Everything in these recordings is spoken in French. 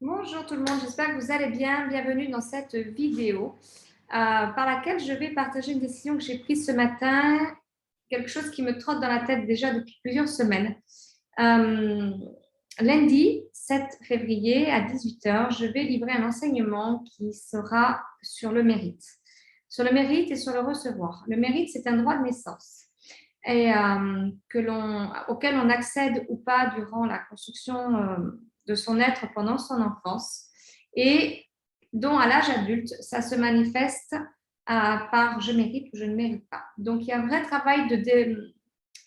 Bonjour tout le monde, j'espère que vous allez bien. Bienvenue dans cette vidéo par laquelle je vais partager une décision que j'ai prise ce matin, quelque chose qui me trotte dans la tête déjà depuis plusieurs semaines. Euh, Lundi 7 février à 18h, je vais livrer un enseignement qui sera sur le mérite. Sur le mérite et sur le recevoir. Le mérite, c'est un droit de naissance et auquel on accède ou pas durant la construction de son être pendant son enfance et dont à l'âge adulte, ça se manifeste par je mérite ou je ne mérite pas. Donc, il y a un vrai travail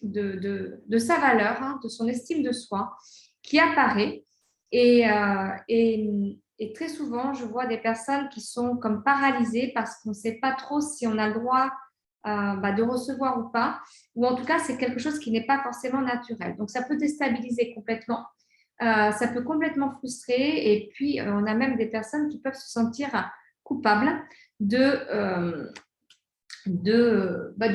de sa valeur, hein, de son estime de soi qui apparaît et très souvent, je vois des personnes qui sont comme paralysées parce qu'on ne sait pas trop si on a le droit de recevoir ou pas, ou en tout cas, c'est quelque chose qui n'est pas forcément naturel. Donc, ça peut déstabiliser complètement, ça peut complètement frustrer, et puis on a même des personnes qui peuvent se sentir coupables du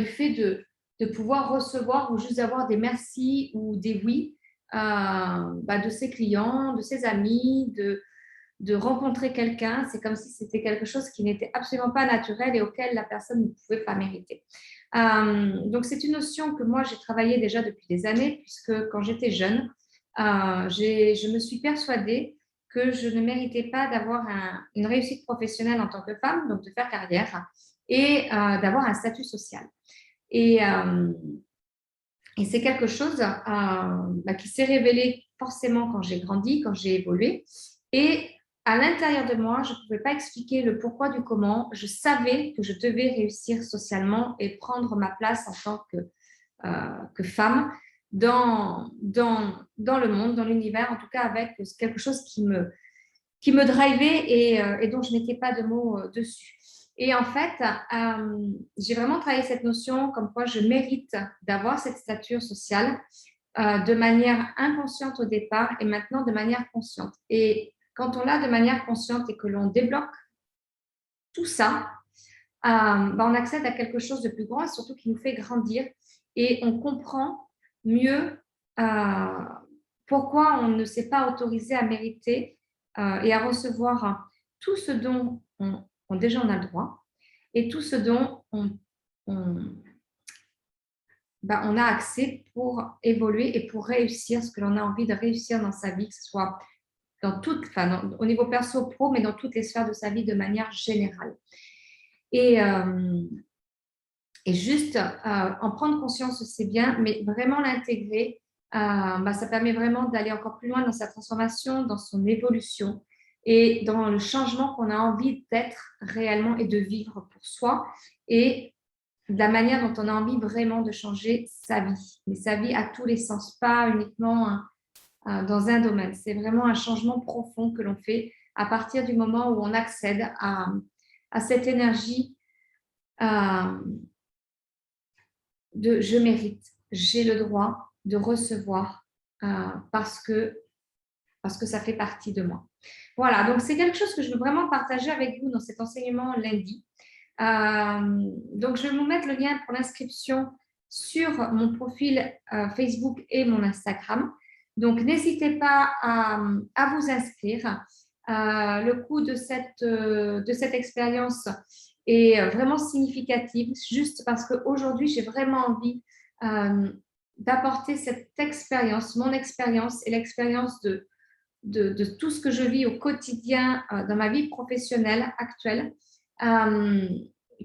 fait de pouvoir recevoir ou juste avoir des merci ou des oui de ses clients, de ses amis, de rencontrer quelqu'un. C'est comme si c'était quelque chose qui n'était absolument pas naturel et auquel la personne ne pouvait pas mériter. Donc, c'est une notion que moi, j'ai travaillée déjà depuis des années, puisque quand j'étais jeune, je me suis persuadée que je ne méritais pas d'avoir une réussite professionnelle en tant que femme, donc de faire carrière, et d'avoir un statut social. Et, euh, et c'est quelque chose qui s'est révélé forcément quand j'ai grandi, quand j'ai évolué. Et à l'intérieur de moi, je ne pouvais pas expliquer le pourquoi du comment. Je savais que je devais réussir socialement et prendre ma place en tant que femme dans le monde, dans l'univers, en tout cas avec quelque chose qui me drivait et dont je n'étais pas de mots dessus. Et en fait, j'ai vraiment travaillé cette notion comme quoi je mérite d'avoir cette stature sociale de manière inconsciente au départ et maintenant de manière consciente. Et quand on l'a de manière consciente et que l'on débloque tout ça, on accède à quelque chose de plus grand et surtout qui nous fait grandir et on comprend mieux pourquoi on ne s'est pas autorisé à mériter et à recevoir tout ce dont déjà on a le droit et tout ce dont on a accès pour évoluer et pour réussir ce que l'on a envie de réussir dans sa vie, que ce soit au niveau perso, pro, mais dans toutes les sphères de sa vie de manière générale. Et, euh, et juste en prendre conscience, c'est bien, mais vraiment l'intégrer, ça permet vraiment d'aller encore plus loin dans sa transformation, dans son évolution et dans le changement qu'on a envie d'être réellement et de vivre pour soi et de la manière dont on a envie vraiment de changer sa vie. Mais sa vie à tous les sens, pas uniquement dans un domaine. C'est vraiment un changement profond que l'on fait à partir du moment où on accède à cette énergie de je mérite, j'ai le droit de recevoir parce que ça fait partie de moi. Voilà, donc c'est quelque chose que je veux vraiment partager avec vous dans cet enseignement lundi. Donc, je vais vous mettre le lien pour l'inscription sur mon profil Facebook et mon Instagram. Donc, n'hésitez pas à vous inscrire. Le coût de cette expérience est vraiment significatif, juste parce qu'aujourd'hui, j'ai vraiment envie d'apporter cette expérience, mon expérience et l'expérience de tout ce que je vis au quotidien dans ma vie professionnelle actuelle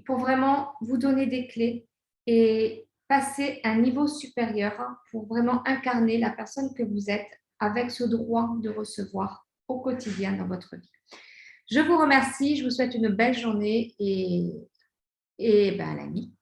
pour vraiment vous donner des clés et passer à un niveau supérieur pour vraiment incarner la personne que vous êtes avec ce droit de recevoir au quotidien dans votre vie. Je vous remercie, je vous souhaite une belle journée et à la nuit.